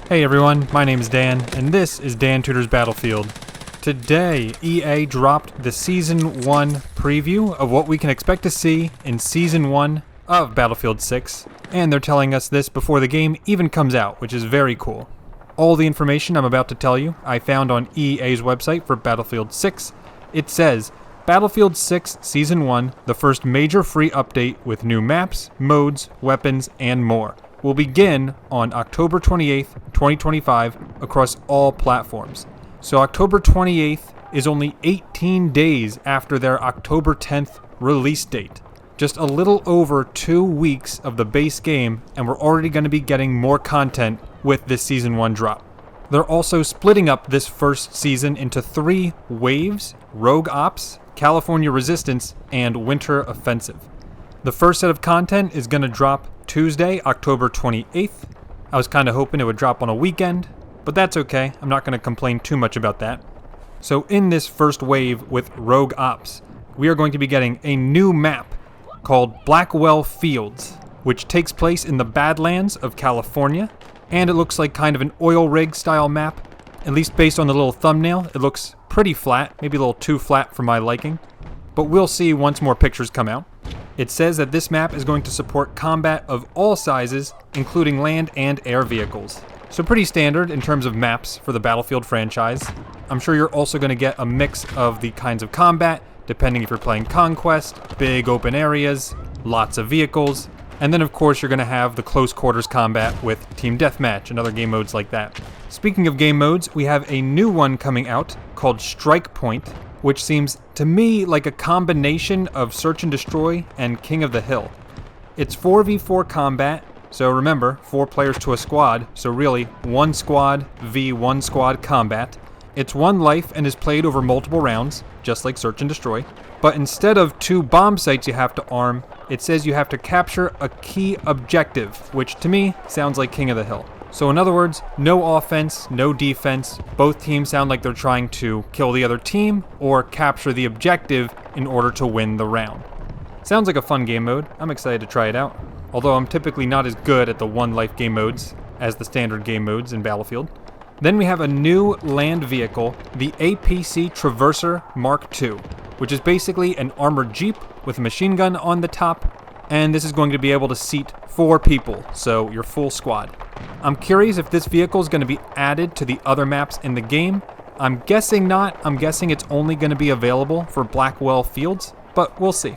Hey everyone, my name is Dan, and this is Dan Tudor's Battlefield. Today, EA dropped the Season 1 preview of what we can expect to see in Season 1 of Battlefield 6, and they're telling us this before the game even comes out, which is very cool. All the information I'm about to tell you, I found on EA's website for Battlefield 6. It says, Battlefield 6 Season 1, the first major free update with new maps, modes, weapons, and more, will begin on October 28th, 2025 across all platforms. So October 28th is only 18 days after their October 10th release date. Just a little over 2 weeks of the base game, and we're already going to be getting more content with this Season 1 drop. They're also splitting up this first season into 3 waves: Rogue Ops, California Resistance, and Winter Offensive. The first set of content is going to drop Tuesday, October 28th. I was kind of hoping it would drop on a weekend, but that's okay. I'm not going to complain too much about that. So in this first wave with Rogue Ops, we are going to be getting a new map called Blackwell Fields, which takes place in the Badlands of California, and it looks like kind of an oil rig style map. At least based on the little thumbnail, it looks pretty flat, maybe a little too flat for my liking, but we'll see once more pictures come out. It says that this map is going to support combat of all sizes, including land and air vehicles. So pretty standard in terms of maps for the Battlefield franchise. I'm sure you're also going to get a mix of the kinds of combat, depending if you're playing Conquest, big open areas, lots of vehicles, and then of course you're going to have the close quarters combat with Team Deathmatch and other game modes like that. Speaking of game modes, we have a new one coming out called Strike Point, which seems to me like a combination of Search and Destroy and King of the Hill. It's 4v4 combat, so remember, 4 players to a squad, so really 1 squad v 1 squad combat. It's 1 life and is played over multiple rounds, just like Search and Destroy. But instead of 2 bomb sites you have to arm, it says you have to capture a key objective, which to me sounds like King of the Hill. So in other words, no offense, no defense. Both teams sound like they're trying to kill the other team or capture the objective in order to win the round. Sounds like a fun game mode. I'm excited to try it out. Although I'm typically not as good at the 1 life game modes as the standard game modes in Battlefield. Then we have a new land vehicle, the APC Traverser Mark II, which is basically an armored jeep with a machine gun on the top, and this is going to be able to seat 4 people, so your full squad. I'm curious if this vehicle is going to be added to the other maps in the game. I'm guessing not. I'm guessing it's only going to be available for Blackwell Fields, but we'll see.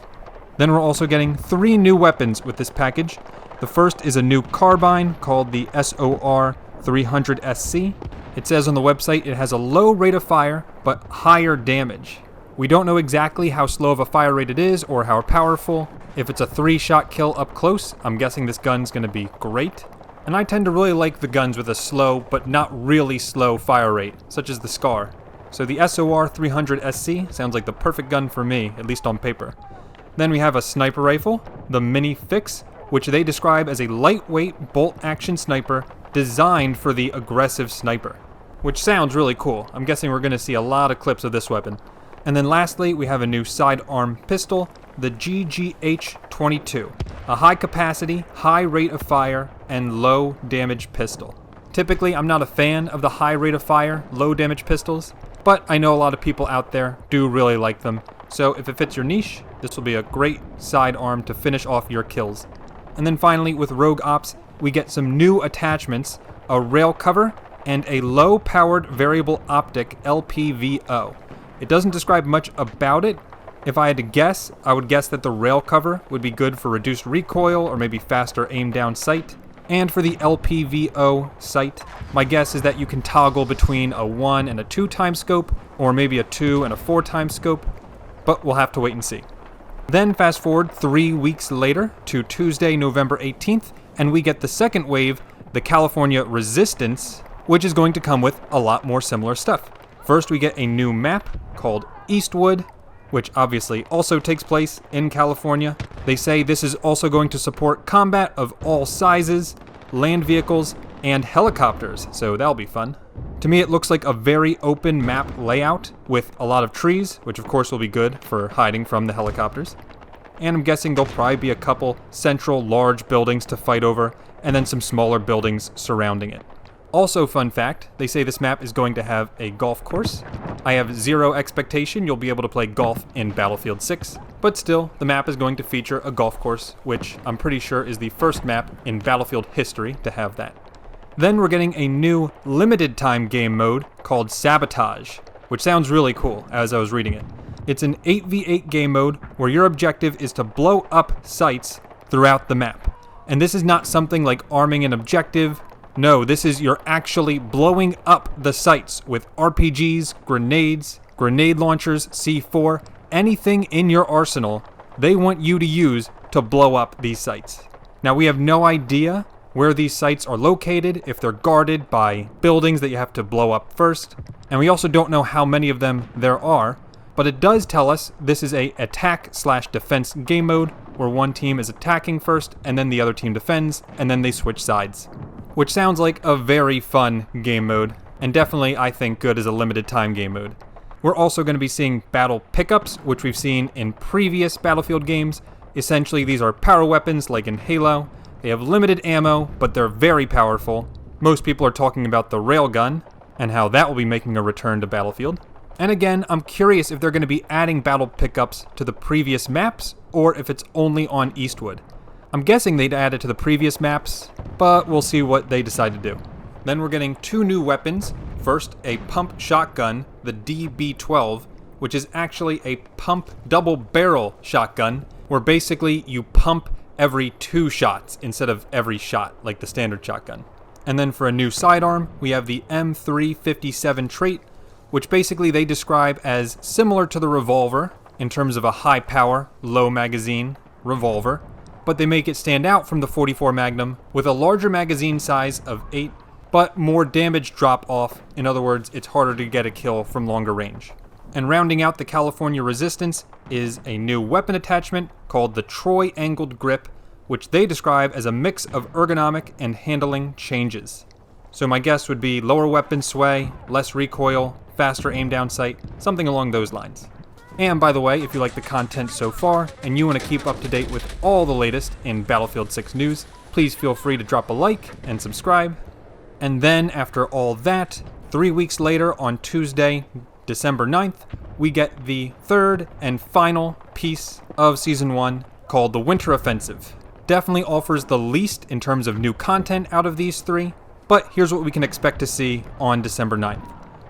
Then we're also getting 3 new weapons with this package. The first is a new carbine called the SOR 300SC. It says on the website it has a low rate of fire, but higher damage. We don't know exactly how slow of a fire rate it is or how powerful. If it's a 3-shot kill up close, I'm guessing this gun's going to be great. And I tend to really like the guns with a slow, but not really slow fire rate, such as the Scar. So the SOR 300SC sounds like the perfect gun for me, at least on paper. Then we have a sniper rifle, the Mini Fix, which they describe as a lightweight bolt-action sniper designed for the aggressive sniper, which sounds really cool. I'm guessing we're going to see a lot of clips of this weapon. And then lastly, we have a new sidearm pistol, the GGH-22, a high-capacity, high rate of fire, and low-damage pistol. Typically, I'm not a fan of the high rate of fire, low-damage pistols, but I know a lot of people out there do really like them. So if it fits your niche, this will be a great sidearm to finish off your kills. And then finally, with Rogue Ops, we get some new attachments, a rail cover, and a low-powered variable optic LPVO. It doesn't describe much about it. If I had to guess, I would guess that the rail cover would be good for reduced recoil or maybe faster aim down sight. And for the LPVO sight, my guess is that you can toggle between a 1 and a 2 times scope, or maybe a 2 and a 4 times scope, but we'll have to wait and see. Then fast forward 3 weeks later to Tuesday, November 18th, and we get the second wave, the California Resistance, which is going to come with a lot more similar stuff. First, we get a new map called Eastwood, which obviously also takes place in California. They say this is also going to support combat of all sizes, land vehicles, and helicopters, so that'll be fun. To me, it looks like a very open map layout with a lot of trees, which of course will be good for hiding from the helicopters. And I'm guessing there'll probably be a couple central large buildings to fight over, and then some smaller buildings surrounding it. Also, fun fact, they say this map is going to have a golf course. I have zero expectation you'll be able to play golf in Battlefield 6, but still, the map is going to feature a golf course, which I'm pretty sure is the first map in Battlefield history to have that. Then we're getting a new limited time game mode called Sabotage, which sounds really cool as I was reading it. It's an 8v8 game mode where your objective is to blow up sites throughout the map. And this is not something like arming an objective. No, this is you're actually blowing up the sites with RPGs, grenades, grenade launchers, C4, anything in your arsenal they want you to use to blow up these sites. Now we have no idea where these sites are located, if they're guarded by buildings that you have to blow up first, and we also don't know how many of them there are, but it does tell us this is a attack/defense game mode where one team is attacking first and then the other team defends, and then they switch sides. Which sounds like a very fun game mode, and definitely I think good as a limited time game mode. We're also going to be seeing battle pickups, which we've seen in previous Battlefield games. Essentially these are power weapons like in Halo. They have limited ammo, but they're very powerful. Most people are talking about the railgun, and how that will be making a return to Battlefield. And again, I'm curious if they're going to be adding battle pickups to the previous maps, or if it's only on Eastwood. I'm guessing they'd add it to the previous maps, but we'll see what they decide to do. Then we're getting two new weapons. First, a pump shotgun, the DB12, which is actually a pump double barrel shotgun, where basically you pump every 2 shots instead of every shot, like the standard shotgun. And then for a new sidearm, we have the M357 trait, which basically they describe as similar to the revolver in terms of a high power, low magazine revolver, but they make it stand out from the 44 Magnum with a larger magazine size of 8, but more damage drop off. In other words, it's harder to get a kill from longer range. And rounding out the California Resistance is a new weapon attachment called the Troy Angled Grip, which they describe as a mix of ergonomic and handling changes. So my guess would be lower weapon sway, less recoil, faster aim down sight, something along those lines. And by the way, if you like the content so far and you want to keep up to date with all the latest in Battlefield 6 news, please feel free to drop a like and subscribe. And then after all that, 3 weeks later on Tuesday, December 9th, we get the third and final piece of Season 1 called the Winter Offensive. Definitely offers the least in terms of new content out of these 3, but here's what we can expect to see on December 9th.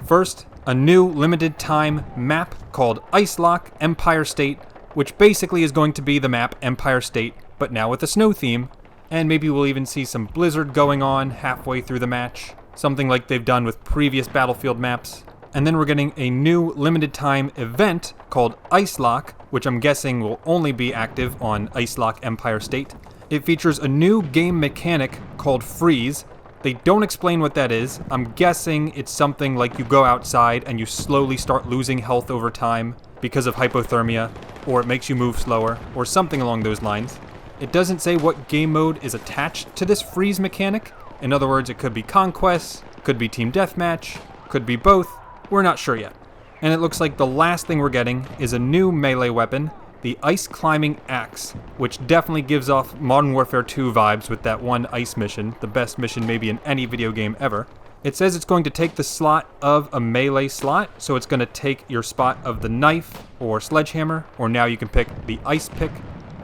First, a new limited time map called Ice Lock Empire State, which basically is going to be the map Empire State, but now with a snow theme, and maybe we'll even see some blizzard going on halfway through the match, something like they've done with previous Battlefield maps. And then we're getting a new limited time event called Ice Lock, which I'm guessing will only be active on Ice Lock Empire State. It features a new game mechanic called Freeze. They don't explain what that is. I'm guessing it's something like you go outside and you slowly start losing health over time because of hypothermia, or it makes you move slower, or something along those lines. It doesn't say what game mode is attached to this freeze mechanic. In other words, it could be Conquest, could be Team Deathmatch, could be both. We're not sure yet. And it looks like the last thing we're getting is a new melee weapon, the Ice Climbing Axe, which definitely gives off Modern Warfare 2 vibes with that one ice mission, the best mission maybe in any video game ever. It says it's going to take the slot of a melee slot, so it's going to take your spot of the knife or sledgehammer, or now you can pick the ice pick.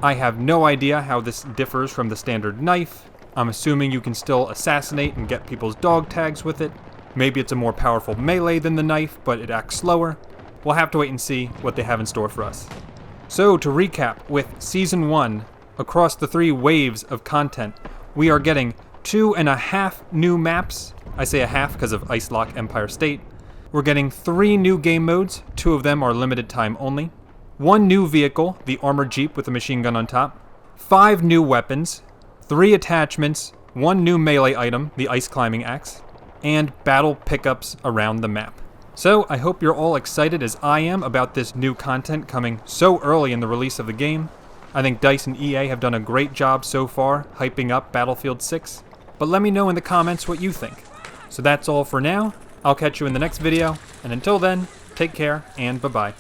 I have no idea how this differs from the standard knife. I'm assuming you can still assassinate and get people's dog tags with it. Maybe it's a more powerful melee than the knife, but it acts slower. We'll have to wait and see what they have in store for us. So to recap, with Season 1, across the 3 waves of content, we are getting 2.5 new maps. I say a half because of Ice Lock Empire State. We're getting 3 new game modes, 2 of them are limited time only. 1 new vehicle, the armored Jeep with a machine gun on top. 5 new weapons, 3 attachments, 1 new melee item, the Ice Climbing Axe, and battle pickups around the map. So I hope you're all excited as I am about this new content coming so early in the release of the game. I think DICE and EA have done a great job so far hyping up Battlefield 6, but let me know in the comments what you think. So that's all for now. I'll catch you in the next video, and until then, take care and bye-bye.